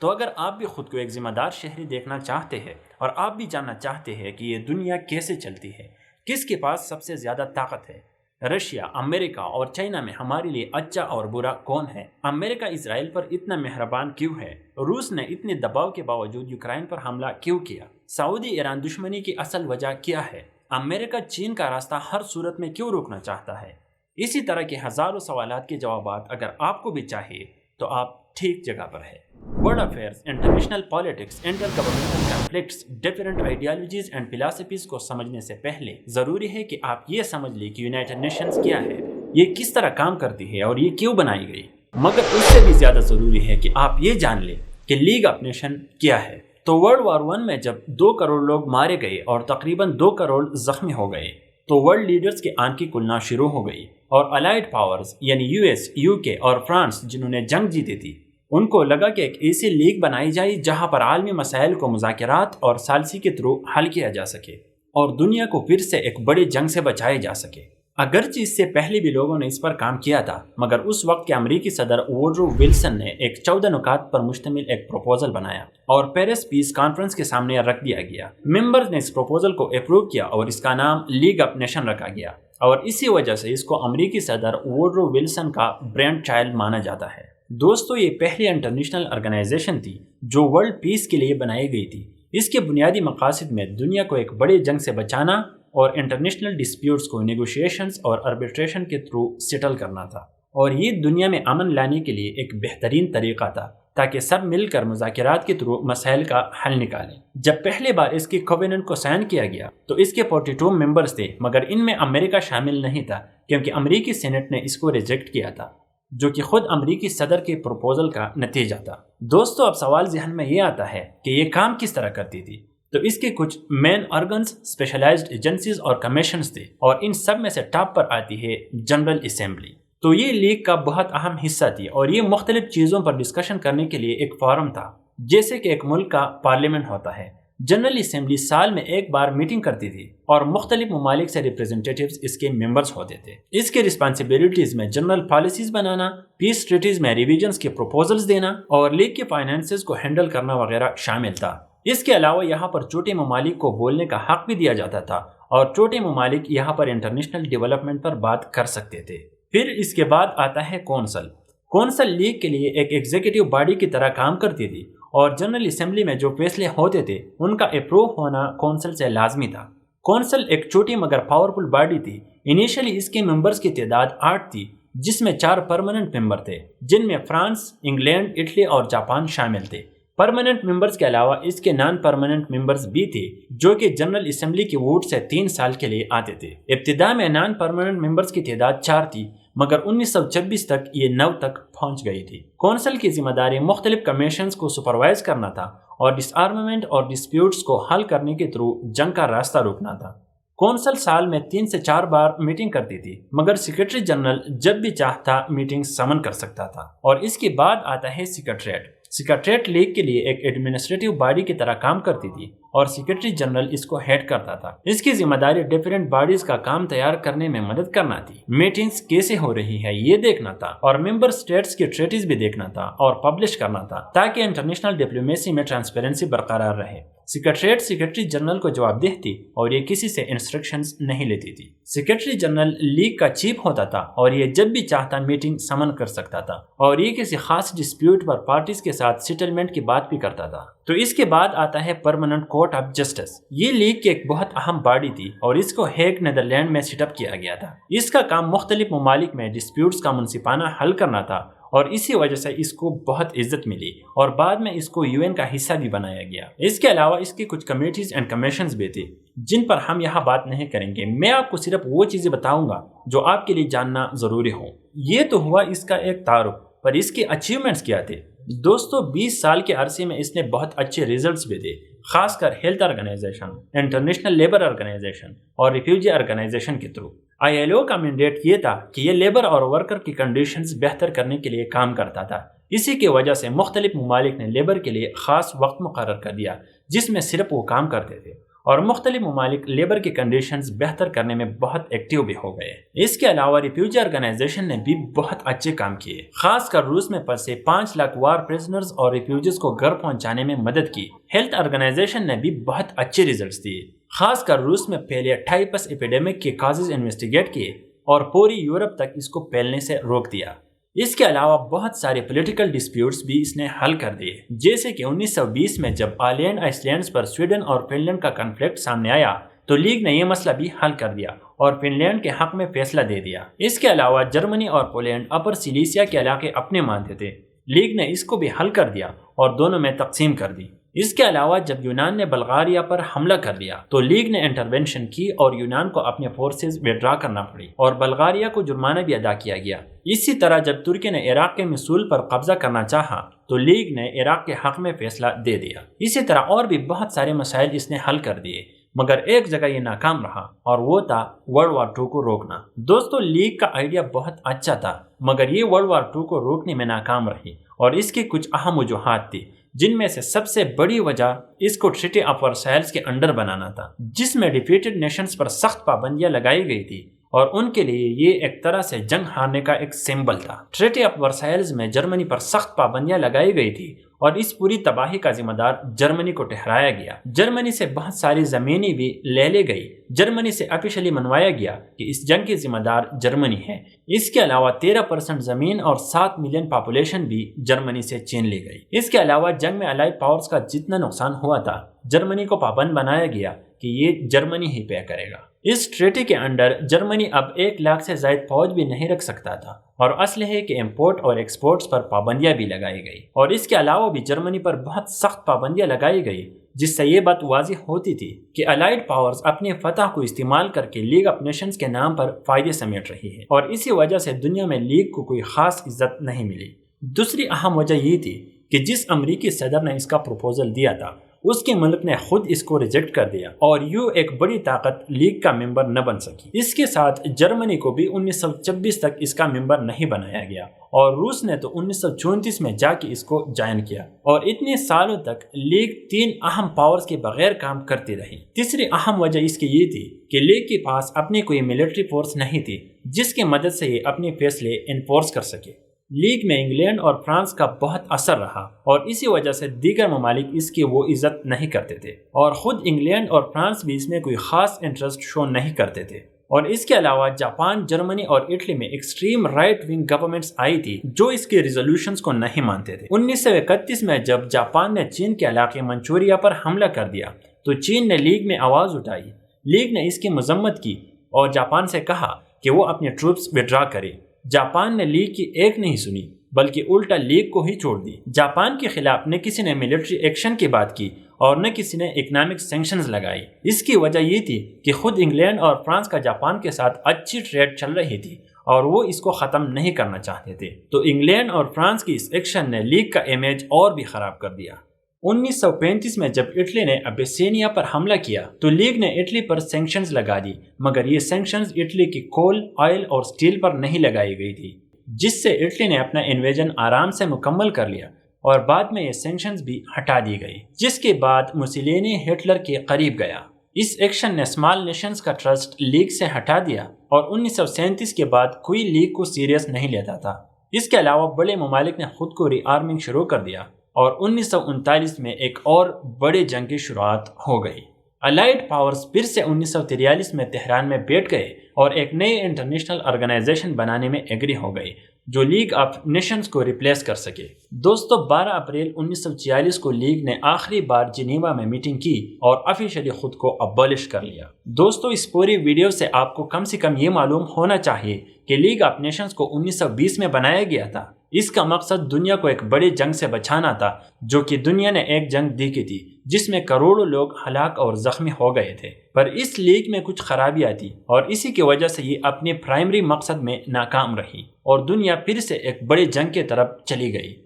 تو اگر آپ بھی خود کو ایک ذمہ دار شہری دیکھنا چاہتے ہیں اور آپ بھی جاننا چاہتے ہیں کہ یہ دنیا کیسے چلتی ہے، کس کے پاس سب سے زیادہ طاقت ہے، رشیا، امریکہ اور چائنا میں ہمارے لیے اچھا اور برا کون ہے، امریکہ اسرائیل پر اتنا مہربان کیوں ہے، روس نے اتنے دباؤ کے باوجود یوکرائن پر حملہ کیوں کیا، سعودی ایران دشمنی کی اصل وجہ کیا ہے، امریکہ چین کا راستہ ہر صورت میں کیوں روکنا چاہتا ہے، اسی طرح کے ہزاروں سوالات کے جوابات اگر آپ کو بھی چاہیے تو آپ ٹھیک جگہ پر ہیں۔ World affairs, international politics, intergovernmental conflicts, different ideologies and philosophies کو سمجھنے سے پہلے ضروری ہے کہ آپ یہ سمجھ لیں کہ یونائٹڈ نیشنز کیا ہے، یہ کس طرح کام کرتی ہے اور یہ کیوں بنائی گئی۔ مگر اس سے بھی زیادہ ضروری ہے کہ آپ یہ جان لیں کہ لیگ آف نیشن کیا ہے۔ تو ورلڈ وار 1 میں جب 2 کروڑ لوگ مارے گئے اور تقریباً 2 کروڑ زخمی ہو گئے تو ورلڈ لیڈرز کے آنکھ کی کھلنا شروع ہو گئی، اور الائیڈ پاورز یعنی US، UK اور فرانس جنہوں نے جنگ جیتی تھی، ان کو لگا کہ ایک ایسی لیگ بنائی جائے جہاں پر عالمی مسائل کو مذاکرات اور ثالثی کے تھرو حل کیا جا سکے اور دنیا کو پھر سے ایک بڑی جنگ سے بچایا جا سکے۔ اگرچہ اس سے پہلے بھی لوگوں نے اس پر کام کیا تھا، مگر اس وقت کے امریکی صدر ووڈرو ولسن نے ایک 14 نکات پر مشتمل ایک پروپوزل بنایا اور پیرس پیس کانفرنس کے سامنے رکھ دیا گیا۔ ممبرز نے اس پروپوزل کو اپروو کیا اور اس کا نام لیگ آف نیشن رکھا گیا، اور اسی وجہ سے اس کو امریکی صدر ووڈرو ولسن کا برینڈ چائلڈ مانا جاتا ہے۔ دوستو، یہ پہلی انٹرنیشنل آرگنائزیشن تھی جو ورلڈ پیس کے لیے بنائی گئی تھی۔ اس کے بنیادی مقاصد میں دنیا کو ایک بڑی جنگ سے بچانا اور انٹرنیشنل ڈسپیوٹس کو نیگوشیشنز اور آربیٹریشن کے تھرو سیٹل کرنا تھا، اور یہ دنیا میں امن لانے کے لیے ایک بہترین طریقہ تھا تاکہ سب مل کر مذاکرات کے تھرو مسائل کا حل نکالیں۔ جب پہلی بار اس کی کووننٹ کو سائن کیا گیا تو اس کے 42 ممبرز تھے، مگر ان میں امریکہ شامل نہیں تھا کیونکہ امریکی سینٹ نے اس کو ریجیکٹ کیا تھا، جو کہ خود امریکی صدر کے پروپوزل کا نتیجہ تھا۔ دوستو، اب سوال ذہن میں یہ آتا ہے کہ یہ کام کس طرح کرتی تھی۔ تو اس کے کچھ مین آرگنز، اسپیشلائزڈ ایجنسیز اور کمیشنز تھے، اور ان سب میں سے ٹاپ پر آتی ہے جنرل اسمبلی۔ تو یہ لیگ کا بہت اہم حصہ تھی، اور یہ مختلف چیزوں پر ڈسکشن کرنے کے لیے ایک فورم تھا، جیسے کہ ایک ملک کا پارلیمنٹ ہوتا ہے۔ جنرل اسمبلی سال میں ایک بار میٹنگ کرتی تھی، اور مختلف ممالک سے ریپریزنٹیٹیوز اس کے ممبرز ہوتے تھے۔ اس کے رسپانسبلٹیز میں جنرل پالیسیز بنانا، پیس ٹریٹیز میں ریویژنز کے پروپوزلز دینا اور لیگ کے فائنانسز کو ہینڈل کرنا وغیرہ شامل تھا۔ اس کے علاوہ یہاں پر چھوٹے ممالک کو بولنے کا حق بھی دیا جاتا تھا، اور چھوٹے ممالک یہاں پر انٹرنیشنل ڈیولپمنٹ پر بات کر سکتے تھے۔ پھر اس کے بعد آتا ہے کونسل۔ کونسل لیگ کے لیے ایک ایگزیکٹو باڈی کی طرح کام کرتی تھی، اور جنرل اسمبلی میں جو فیصلے ہوتے تھے ان کا اپروو ہونا کونسل سے لازمی تھا۔ کونسل ایک چھوٹی مگر پاورفل باڈی تھی۔ انیشلی اس کے ممبرز کی تعداد 8 تھی، جس میں 4 پرماننٹ ممبر تھے، جن میں فرانس، انگلینڈ، اٹلی اور جاپان شامل تھے۔ پرماننٹ ممبرز کے علاوہ اس کے نان پرماننٹ ممبرز بھی تھے، جو کہ جنرل اسمبلی کی ووٹ سے 3 سال کے لیے آتے تھے۔ ابتدا میں نان پرماننٹ ممبرز کی تعداد 4 تھی، مگر 1926 تک یہ 9 تک پہنچ گئی تھی۔ کونسل کی ذمہ داری مختلف کمیشنز کو سپروائز کرنا تھا اور ڈس آرممنٹ اور ڈسپیوٹس کو حل کرنے کے تھرو جنگ کا راستہ روکنا تھا۔ کونسل سال میں 3 سے 4 بار میٹنگ کرتی تھی، مگر سیکرٹری جنرل جب بھی چاہتا میٹنگ سمن کر سکتا تھا۔ اور اس کے بعد آتا ہے سیکرٹریٹ۔ سیکرٹریٹ لیگ کے لیے ایک ایڈمنسٹریٹو باڈی کی طرح کام کرتی تھی، اور سیکرٹری جنرل اس کو ہیڈ کرتا تھا۔ اس کی ذمہ داری ڈیفرنٹ باڈیز کا کام تیار کرنے میں مدد کرنا تھی، میٹنگز کیسے ہو رہی ہے یہ دیکھنا تھا، اور ممبر سٹیٹس کی ٹریٹیز بھی دیکھنا تھا اور پبلش کرنا تھا، تاکہ انٹرنیشنل ڈپلومیسی میں ٹرانسپیرنسی برقرار رہے۔ سیکرٹریٹ سیکرٹری جنرل کو جواب دہ تھی، اور یہ کسی سے انسٹرکشنز نہیں لیتی تھی۔ سیکرٹری جنرل لیگ کا چیف ہوتا تھا، اور یہ جب بھی چاہتا میٹنگ سمن کر سکتا تھا، اور یہ کسی خاص ڈسپیوٹ پر پارٹیز کے ساتھ سیٹلمنٹ کی بات بھی کرتا تھا۔ تو اس کے بعد آتا ہے پرماننٹ کورٹ آف جسٹس۔ یہ لیگ کی ایک بہت اہم باڈی تھی، اور اس کو ہیگ نیدرلینڈ میں سیٹ اپ کیا گیا تھا۔ اس کا کام مختلف ممالک میں ڈسپیوٹس کا منصفانہ حل کرنا تھا، اور اسی وجہ سے اس کو بہت عزت ملی، اور بعد میں اس کو UN کا حصہ بھی بنایا گیا۔ اس کے علاوہ اس کی کچھ کمیٹیز اینڈ کمیشنز بھی تھی، جن پر ہم یہاں بات نہیں کریں گے۔ میں آپ کو صرف وہ چیزیں بتاؤں گا جو آپ کے لیے جاننا ضروری ہو۔ یہ تو ہوا اس کا ایک تعارف، پر اس کے اچیومنٹس کیا تھے؟ دوستو، 20 سال کے عرصے میں اس نے بہت اچھے ریزلٹس بھی دے، خاص کر health organisation, international labour organisation اور ریفیوجی آرگنائزیشن کے تھرو۔ ILO کا مینڈیٹ یہ تھا کہ یہ لیبر اور ورکر کی کنڈیشنز بہتر کرنے کے لیے کام کرتا تھا۔ اسی کی وجہ سے مختلف ممالک نے لیبر کے لیے خاص وقت مقرر کر دیا، جس میں صرف وہ کام کرتے تھے، اور مختلف ممالک لیبر کی کنڈیشنز بہتر کرنے میں بہت ایکٹیو بھی ہو گئے۔ اس کے علاوہ ریفیوجی آرگنائزیشن نے بھی بہت اچھے کام کیے، خاص کر روس میں پھنسے 5 لاکھ وار پریزنرز اور ریفیوجیز کو گھر پہنچانے میں مدد کی۔ ہیلتھ آرگنائزیشن نے بھی بہت اچھے ریزلٹس دیے، خاص کر روس میں پھیلے ٹائپس ایپیڈیمک کے کازز انویسٹیگیٹ کیے اور پوری یورپ تک اس کو پھیلنے سے روک دیا۔ اس کے علاوہ بہت سارے پولیٹیکل ڈسپیوٹس بھی اس نے حل کر دیے، جیسے کہ 1920 میں جب آلینڈ آئس لینڈز پر سویڈن اور فن لینڈ کا کنفلکٹ سامنے آیا تو لیگ نے یہ مسئلہ بھی حل کر دیا اور فن لینڈ کے حق میں فیصلہ دے دیا۔ اس کے علاوہ جرمنی اور پولینڈ اپر سیلیسیا کے علاقے اپنے مانتے تھے، لیگ نے اس کو بھی حل کر دیا اور دونوں میں تقسیم کر دی۔ اس کے علاوہ جب یونان نے بلغاریہ پر حملہ کر دیا تو لیگ نے انٹرونشن کی اور یونان کو اپنے فورسز وڈرا کرنا پڑی اور بلغاریہ کو جرمانہ بھی ادا کیا گیا۔ اسی طرح جب ترکی نے عراق کے موصول پر قبضہ کرنا چاہا تو لیگ نے عراق کے حق میں فیصلہ دے دیا۔ اسی طرح اور بھی بہت سارے مسائل اس نے حل کر دیے، مگر ایک جگہ یہ ناکام رہا اور وہ تھا ورلڈ وار 2 کو روکنا۔ دوستو، لیگ کا آئیڈیا بہت اچھا تھا، مگر یہ ورلڈ وار 2 کو روکنے میں ناکام رہی اور اس کی کچھ اہم وجوہات تھی، جن میں سے سب سے بڑی وجہ اس کو ٹریٹی آف ورسائلز کے انڈر بنانا تھا، جس میں ڈیفیٹڈ نیشنز پر سخت پابندیاں لگائی گئی تھی اور ان کے لیے یہ ایک طرح سے جنگ ہارنے کا ایک سمبل تھا۔ ٹریٹی آف ورسائلز میں جرمنی پر سخت پابندیاں لگائی گئی تھی اور اس پوری تباہی کا ذمہ دار جرمنی کو ٹھہرایا گیا۔ جرمنی سے بہت ساری زمینیں بھی لے لی گئی۔ جرمنی سے آفیشلی منوایا گیا کہ اس جنگ کی ذمہ دار جرمنی ہے۔ اس کے علاوہ 13% زمین اور 7 ملین پاپولیشن بھی جرمنی سے چھین لی گئی۔ اس کے علاوہ جنگ میں الائڈ پاورز کا جتنا نقصان ہوا تھا، جرمنی کو پابند بنایا گیا کہ یہ جرمنی ہی پے کرے گا۔ اس ٹریٹی کے انڈر جرمنی اب 1 لاکھ سے زائد فوج بھی نہیں رکھ سکتا تھا اور اسلحے کے امپورٹ اور ایکسپورٹس پر پابندیاں بھی لگائی گئی، اور اس کے علاوہ بھی جرمنی پر بہت سخت پابندیاں لگائی گئی، جس سے یہ بات واضح ہوتی تھی کہ الائڈ پاورز اپنی فتح کو استعمال کر کے لیگ آف نیشنز کے نام پر فائدے سمیٹ رہی ہے، اور اسی وجہ سے دنیا میں لیگ کو کوئی خاص عزت نہیں ملی۔ دوسری اہم وجہ یہ تھی کہ جس امریکی صدر نے اس کا پروپوزل دیا تھا، اس کے ملک نے خود اس کو ریجیکٹ کر دیا اور ایک بڑی طاقت لیگ کا ممبر نہ بن سکی۔ اس کے ساتھ جرمنی کو بھی 1926 تک اس کا ممبر نہیں بنایا گیا اور روس نے تو 1934 میں جا کے اس کو جوائن کیا، اور اتنے سالوں تک لیگ 3 اہم پاورز کے بغیر کام کرتی رہی۔ تیسری اہم وجہ اس کی یہ تھی کہ لیگ کے پاس اپنی کوئی ملٹری فورس نہیں تھی جس کی مدد سے یہ اپنے فیصلے انفورس کر سکے۔ لیگ میں انگلینڈ اور فرانس کا بہت اثر رہا اور اسی وجہ سے دیگر ممالک اس کی وہ عزت نہیں کرتے تھے، اور خود انگلینڈ اور فرانس بھی اس میں کوئی خاص انٹرسٹ شو نہیں کرتے تھے۔ اور اس کے علاوہ جاپان، جرمنی اور اٹلی میں ایکسٹریم رائٹ ونگ گورنمنٹس آئی تھی جو اس کے ریزولوشنز کو نہیں مانتے تھے۔ 1931 میں جب جاپان نے چین کے علاقے منچوریا پر حملہ کر دیا تو چین نے لیگ میں آواز اٹھائی۔ لیگ نے اس کی مذمت کی اور جاپان سے کہا کہ وہ اپنے ٹروپس وڈرا کرے۔ جاپان نے لیگ کی ایک نہیں سنی بلکہ الٹا لیگ کو ہی چھوڑ دی۔ جاپان کے خلاف نہ کسی نے ملٹری ایکشن کی بات کی اور نہ کسی نے اکنامک سینکشنز لگائی۔ اس کی وجہ یہ تھی کہ خود انگلینڈ اور فرانس کا جاپان کے ساتھ اچھی ٹریڈ چل رہی تھی اور وہ اس کو ختم نہیں کرنا چاہتے تھے، تو انگلینڈ اور فرانس کی اس ایکشن نے لیگ کا امیج اور بھی خراب کر دیا۔ 1935 میں جب اٹلی نے ابیسینیا پر حملہ کیا تو لیگ نے اٹلی پر سینکشنز لگا دی، مگر یہ سینکشنز اٹلی کی کول، آئل اور سٹیل پر نہیں لگائی گئی تھی، جس سے اٹلی نے اپنا انویژن آرام سے مکمل کر لیا اور بعد میں یہ سینکشنز بھی ہٹا دی گئی، جس کے بعد موسولینی ہٹلر کے قریب گیا۔ اس ایکشن نے اسمال نیشنز کا ٹرسٹ لیگ سے ہٹا دیا اور 1937 کے بعد کوئی لیگ کو سیریس نہیں لیتا تھا۔ اس کے علاوہ بڑے ممالک نے خود کو ری آرمنگ شروع کر دیا اور 1939 میں ایک اور بڑے جنگ کی شروعات ہو گئی۔ الائڈ پاورز پھر سے 1943 میں تہران میں بیٹھ گئے اور ایک نئے انٹرنیشنل آرگنائزیشن بنانے میں ایگری ہو گئی جو لیگ آف نیشنز کو ریپلیس کر سکے۔ دوستو، 12 اپریل 1946 کو لیگ نے آخری بار جنیوا میں میٹنگ کی اور آفیشلی خود کو ابولش کر لیا۔ دوستو، اس پوری ویڈیو سے آپ کو کم سے کم یہ معلوم ہونا چاہیے کہ لیگ آف نیشنز کو 1920 میں بنایا گیا تھا۔ اس کا مقصد دنیا کو ایک بڑے جنگ سے بچانا تھا جو کہ دنیا نے ایک جنگ دیکھی تھی جس میں کروڑوں لوگ ہلاک اور زخمی ہو گئے تھے، پر اس لیگ میں کچھ خرابیاں تھی اور اسی کی وجہ سے یہ اپنے پرائمری مقصد میں ناکام رہی اور دنیا پھر سے ایک بڑے جنگ کی طرف چلی گئی۔